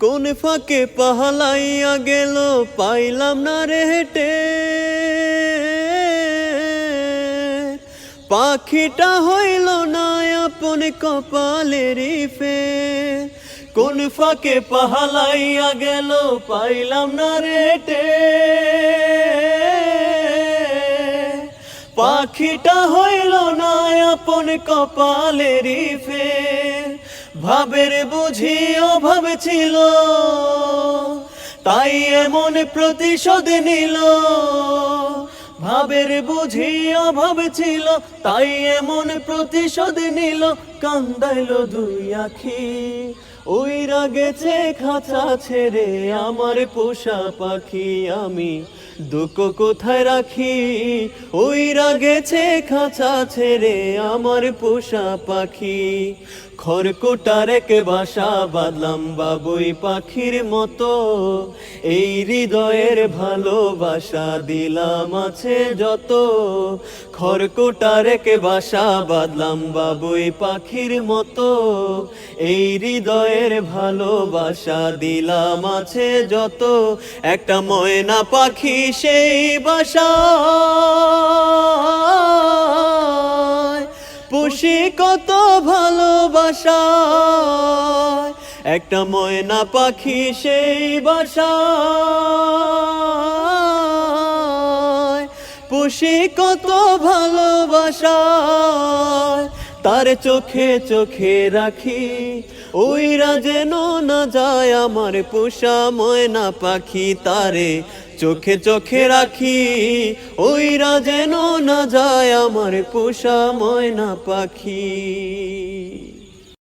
কোন ফাঁকে পাহালাইয়া গেল পাইলাম না রে হেঁটে, পাখিটা হইল না আপন কপালেরই ফের। কোন ফাঁকে পাহালাইয়া গেল পাইলাম না রে হেঁটে, পাখিটা হইল না আপন কপালেরই ফের। ভাবের বুঝি অভাব ছিল, তাই এমন প্রতিশোধ নিল। ভাবের বুঝি অভাব ছিল, তাই এমন প্রতিশোধ নিল। কান্দাইল দুই আখি, উইরা গেছে খাঁচা ছেড়ে আমার পোষা পাখি। আমি দুঃখ কোথায় রাখি, উইরা গেছে খাঁচা ছেড়ে আমার পোষা পাখি। খড়কুটার এক বাসা বাঁধলাম বাবুই পাখির মতো, এই হৃদয়ের ভালোবাসা দিলাম আছে যত। খড়কুটার এক বাসা বাঁধলাম বাবুই পাখির মতো, এই হৃদয়ের ভালোবাসা দিলাম আছে যত। একটা ময়না পাখি সেই বাসা পুষি কত ভালোবাসা। একটা ময়না পাখি সেই বাসা পুষি কত ভালোবাসা। তার চোখে চোখে রাখি, উইরা যেন না যায় আমার পোষা ময়না পাখি। তারে চোখে চোখে রাখি, উইরা যেন না যায় আমার পোষা ময়না পাখি।